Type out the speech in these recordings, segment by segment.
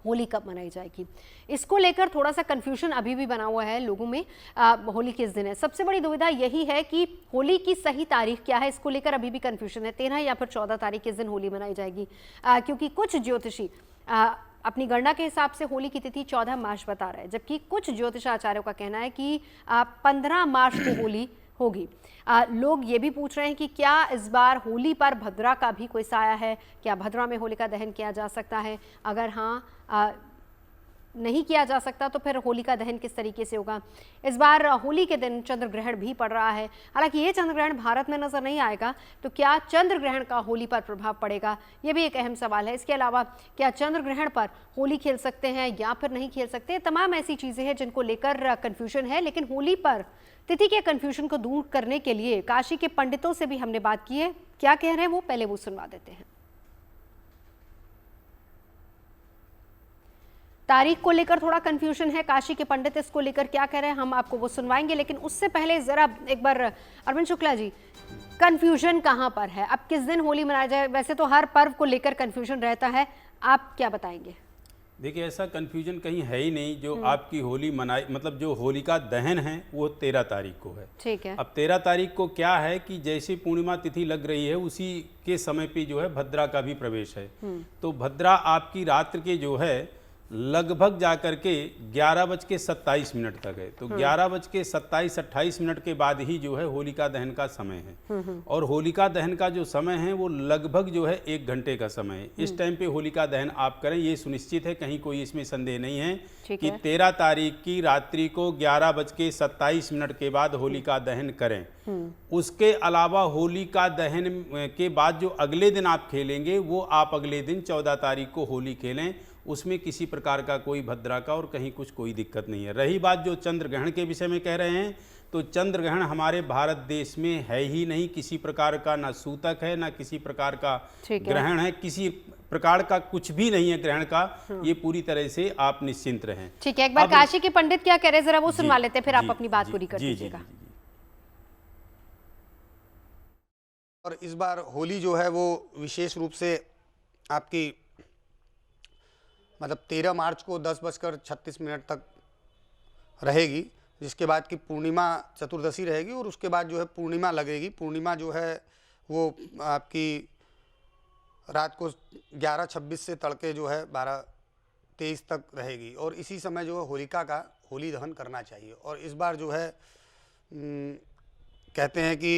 होली कब मनाई जाएगी। इसको लेकर थोड़ा सा कंफ्यूजन अभी भी बना हुआ है लोगों में। होली किस दिन है, सबसे बड़ी दुविधा यही है कि होली की सही तारीख क्या है, इसको लेकर अभी भी कंफ्यूजन है। 13 या फिर 14 तारीख किस दिन होली मनाई जाएगी, क्योंकि कुछ ज्योतिषी अपनी गणना के हिसाब से होली की तिथि 14 मार्च बता रहे हैं, जबकि कुछ ज्योतिषाचार्यों का कहना है कि 15 मार्च को होली होगी। लोग ये भी पूछ रहे हैं कि क्या इस बार होली पर भद्रा का भी कोई साया है, क्या भद्रा में होलिका दहन किया जा सकता है, अगर हाँ नहीं किया जा सकता तो फिर होलिका दहन किस तरीके से होगा। इस बार होली के दिन चंद्र ग्रहण भी पड़ रहा है, हालांकि ये चंद्र ग्रहण भारत में नजर नहीं आएगा, तो क्या चंद्र ग्रहण का होली पर प्रभाव पड़ेगा, ये भी एक अहम सवाल है। इसके अलावा क्या चंद्र ग्रहण पर होली खेल सकते हैं या फिर नहीं खेल सकते, तमाम ऐसी चीजें हैं जिनको लेकर कन्फ्यूजन है। लेकिन होली पर तिथि के कन्फ्यूजन को दूर करने के लिए काशी के पंडितों से भी हमने बात की है, क्या कह रहे हैं वो पहले वो सुनवा देते हैं। तारीख को लेकर थोड़ा कंफ्यूजन है, काशी के पंडित इसको लेकर क्या कह रहे हैं हम आपको वो सुनवाएंगे, लेकिन उससे पहले जरा एक बार अरविंद शुक्ला जी, कंफ्यूजन कहां पर है, अब किस दिन होली मनाया जाए। वैसे तो हर पर्व को लेकर कंफ्यूजन रहता है, आप क्या बताएंगे। देखिए, ऐसा कंफ्यूजन कहीं है ही नहीं। जो आपकी होली मनाई, मतलब जो होलिका दहन है वो 13 तारीख को है। ठीक है। अब 13 तारीख को क्या है कि जैसे पूर्णिमा तिथि लग रही है उसी के समय पे जो है भद्रा का भी प्रवेश है। तो भद्रा आपकी रात्र के जो है लगभग जाकर के 11:27 तक है। तो 11:27-28 के बाद ही जो है होलिका दहन का समय है। और होलिका दहन का जो समय है वो लगभग जो है 1 घंटे का समय है। इस टाइम पे होलिका दहन आप करें, ये सुनिश्चित है, कहीं कोई इसमें संदेह नहीं है कि 13 तारीख की रात्रि को 11:27 के बाद होलिका दहन करें। उसके अलावा होलिका दहन के बाद जो अगले दिन आप खेलेंगे वो आप अगले दिन 14 तारीख को होली खेलें, उसमें किसी प्रकार का कोई भद्रा का और कहीं कुछ कोई दिक्कत नहीं है। रही बात जो चंद्र ग्रहण के विषय में कह रहे हैं, तो चंद्र ग्रहण हमारे भारत देश में है ही नहीं, किसी प्रकार का ना सूतक है ना किसी प्रकार का ग्रहण है, किसी प्रकार का कुछ भी नहीं है ग्रहण का। ये पूरी तरह से आप निश्चिंत रहें। ठीक है, एक बार काशी के पंडित क्या कह रहे हैं जरा वो सुनवा लेते हैं, फिर आप अपनी बात पूरी कर दीजिएगा। और इस बार होली जो है वो विशेष रूप से आपकी मतलब 13 मार्च को 10:36 तक रहेगी, जिसके बाद की पूर्णिमा चतुर्दशी रहेगी और उसके बाद जो है पूर्णिमा लगेगी। पूर्णिमा जो है वो आपकी रात को 11:26 से तड़के जो है 12:23 तक रहेगी। और इसी समय जो है होलिका का होली दहन करना चाहिए। और इस बार जो है कहते हैं कि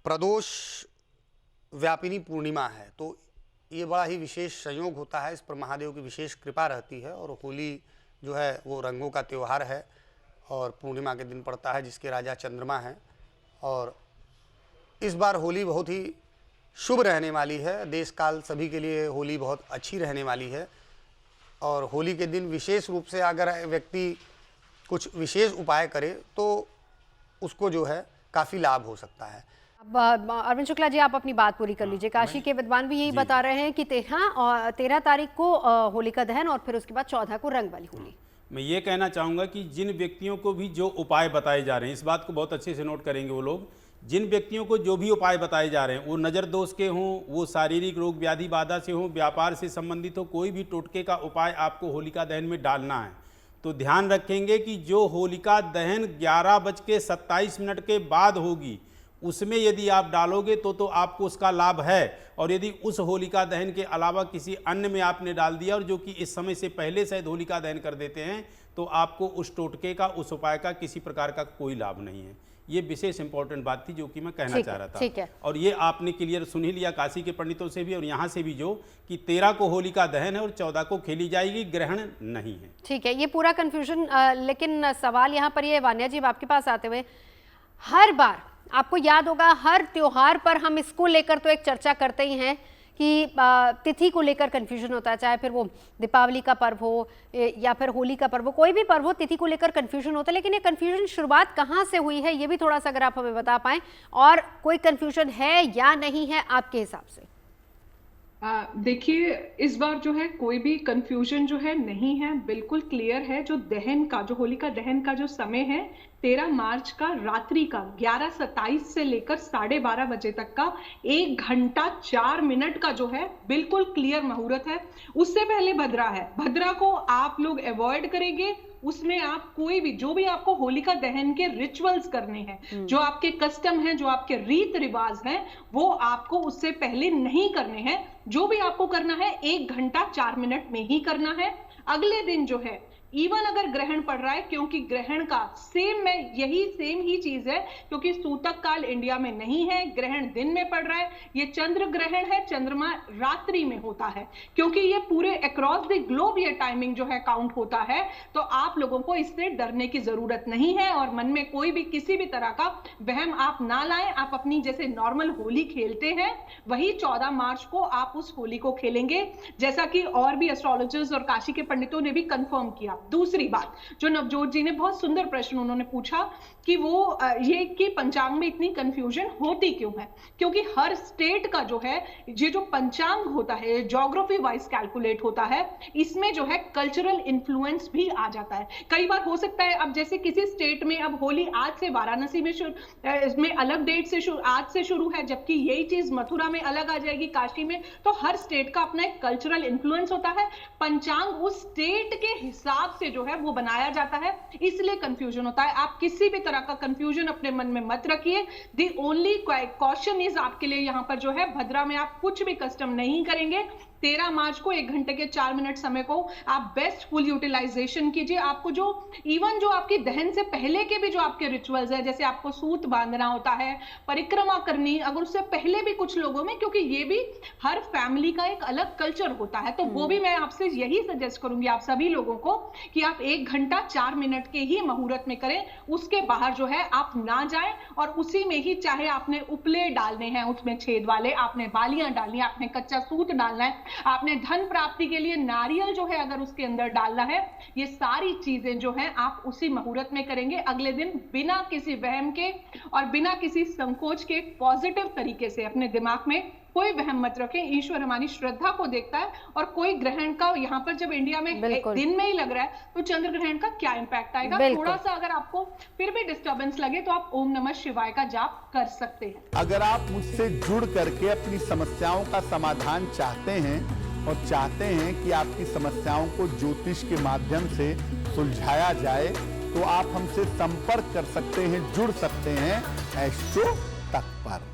प्रदोष व्यापिनी पूर्णिमा है, तो ये बड़ा ही विशेष संयोग होता है, इस पर महादेव की विशेष कृपा रहती है। और होली जो है वो रंगों का त्यौहार है और पूर्णिमा के दिन पड़ता है, जिसके राजा चंद्रमा हैं। और इस बार होली बहुत ही शुभ रहने वाली है, देश काल सभी के लिए होली बहुत अच्छी रहने वाली है। और होली के दिन विशेष रूप से अगर व्यक्ति कुछ विशेष उपाय करे तो उसको जो है काफ़ी लाभ हो सकता है। अब अरविंद शुक्ला जी आप अपनी बात पूरी कर लीजिए। काशी के विद्वान भी यही बता रहे हैं कि 13 तारीख को होलिका दहन और फिर उसके बाद 14 को रंग वाली होली। मैं ये कहना चाहूँगा कि जिन व्यक्तियों को भी जो उपाय बताए जा रहे हैं, इस बात को बहुत अच्छे से नोट करेंगे वो लोग, जिन व्यक्तियों को जो भी उपाय बताए जा रहे हैं, वो नज़र दोष के हों, वो शारीरिक रोग व्याधि बाधा से हों, व्यापार से संबंधित हो, कोई भी टोटके का उपाय आपको होलिका दहन में डालना है, तो ध्यान रखेंगे कि जो होलिका दहन 11:27 के बाद होगी उसमें यदि आप डालोगे तो आपको उसका लाभ है। और यदि उस होलिका दहन के अलावा किसी अन्य में आपने डाल दिया और जो कि इस समय से पहले शायद होलिका दहन कर देते हैं, तो आपको उस टोटके का, उस उपाय का किसी प्रकार का कोई लाभ नहीं है। ये विशेष इंपॉर्टेंट बात थी जो कि मैं कहना चाह रहा था। ठीक है। और ये आपने क्लियर सुन ही लिया काशी के पंडितों से भी और यहाँ से भी, जो कि 13 को होलिका दहन है और 14 को खेली जाएगी, ग्रहण नहीं है। ठीक है, ये पूरा कंफ्यूजन। लेकिन सवाल यहाँ पर ये, वान्या जी आपके पास आते हुए, हर बार आपको याद होगा हर त्योहार पर हम इसको लेकर तो एक चर्चा करते ही हैं कि तिथि को लेकर कंफ्यूजन होता है, चाहे फिर वो दीपावली का पर्व हो या फिर होली का पर्व हो, कोई भी पर्व हो, तिथि को लेकर कंफ्यूजन होता है। लेकिन ये कंफ्यूजन शुरुआत कहाँ से हुई है, ये भी थोड़ा सा अगर आप हमें बता पाएं, और कोई कंफ्यूजन है या नहीं है आपके हिसाब से। देखिए, इस बार जो है कोई भी कंफ्यूजन जो है नहीं है, बिल्कुल क्लियर है। जो होलिका दहन का जो समय है 13 मार्च का रात्रि का 11:27 से लेकर 12:30 बजे तक का 1 घंटा 4 मिनट का जो है बिल्कुल क्लियर मुहूर्त है। उससे पहले भद्रा है, भद्रा को आप लोग अवॉइड करेंगे। उसमें आप कोई भी जो भी आपको होलिका दहन के रिचुअल्स करने हैं, जो आपके कस्टम हैं, जो आपके रीत रिवाज हैं, वो आपको उससे पहले नहीं करने हैं। जो भी आपको करना है 1 घंटा 4 मिनट में ही करना है। अगले दिन जो है इवन अगर ग्रहण पड़ रहा है, क्योंकि ग्रहण का सेम ही चीज है, क्योंकि सूतक काल इंडिया में नहीं है, ग्रहण दिन में पड़ रहा है। ये चंद्र ग्रहण है, चंद्रमा रात्रि में होता है, क्योंकि ये पूरे अक्रॉस द ग्लोब ये टाइमिंग जो है काउंट होता है। तो आप लोगों को इससे डरने की जरूरत नहीं है और मन में कोई भी किसी भी तरह का वहम आप ना लाएं। आप अपनी जैसे नॉर्मल होली खेलते हैं वही 14 मार्च को आप उस होली को खेलेंगे, जैसा कि और भी एस्ट्रोलॉजर्स और काशी के पंडितों ने भी कंफर्म किया। दूसरी बात, जो नवजोत जी ने बहुत सुंदर प्रश्न उन्होंने पूछा कि वो ये कि पंचांग में इतनी कंफ्यूजन होती क्यों है, क्योंकि हर स्टेट का जो है ये जो पंचांग होता है ज्योग्राफी वाइज कैलकुलेट होता है, इसमें जो है कल्चरल इन्फ्लुएंस भी आ जाता है। कई बार हो सकता है अब जैसे किसी स्टेट में अब होली आज से वाराणसी में अलग डेट से आज से शुरू है, जबकि यही चीज मथुरा में अलग आ जाएगी, काशी में। तो हर स्टेट का अपना एक कल्चरल इन्फ्लुएंस होता है। पंचांग उस स्टेट के हिसाब से जो है वो बनाया जाता है, इसलिए कंफ्यूजन होता है। आप किसी भी तरह का कंफ्यूजन अपने मन में मत रखिए। दी ओनली कॉशन इज आपके लिए यहाँ पर जो है भद्रा में आप कुछ भी कस्टम नहीं करेंगे। 13 मार्च को 1 घंटे के 4 मिनट समय को आप बेस्ट फुल यूटिलाइजेशन कीजिए। आपको जो इवन जो आपकी दहन से पहले के भी जो आपके रिचुअल्स है, जैसे आपको सूत बांधना होता है, परिक्रमा करनी, अगर उससे पहले भी कुछ लोगों में, क्योंकि ये भी हर फैमिली का एक अलग कल्चर होता है, तो वो भी मैं आपसे यही सजेस्ट करूंगी आप सभी लोगों को कि आप 1 घंटा 4 मिनट के ही मुहूर्त में करें। उसके बाहर जो है आप ना जाएं और उसी में ही चाहे आपने उपले डालने हैं उसमें छेद वाले, आपने बालियां डालनी है, आपने कच्चा सूत डालना है, आपने धन प्राप्ति के लिए नारियल जो है अगर उसके अंदर डालना है, ये सारी चीजें जो हैं आप उसी मुहूर्त में करेंगे। अगले दिन बिना किसी वहम के और बिना किसी संकोच के पॉजिटिव तरीके से अपने दिमाग में कोई वहम मत रखें। ईश्वर हमारी श्रद्धा को देखता है और कोई ग्रहण का यहाँ पर जब इंडिया में दिन में ही लग रहा है तो चंद्र ग्रहण का क्या इंपैक्ट आएगा। थोड़ा सा अगर आपको फिर भी डिस्टर्बेंस लगे तो आप ओम नमः शिवाय का जाप कर सकते हैं। अगर आप मुझसे जुड़ करके अपनी समस्याओं का समाधान चाहते हैं और चाहते हैं कि आपकी समस्याओं को ज्योतिष के माध्यम से सुलझाया जाए, तो आप हमसे संपर्क कर सकते हैं, जुड़ सकते हैं एस्ट्रो तक पर।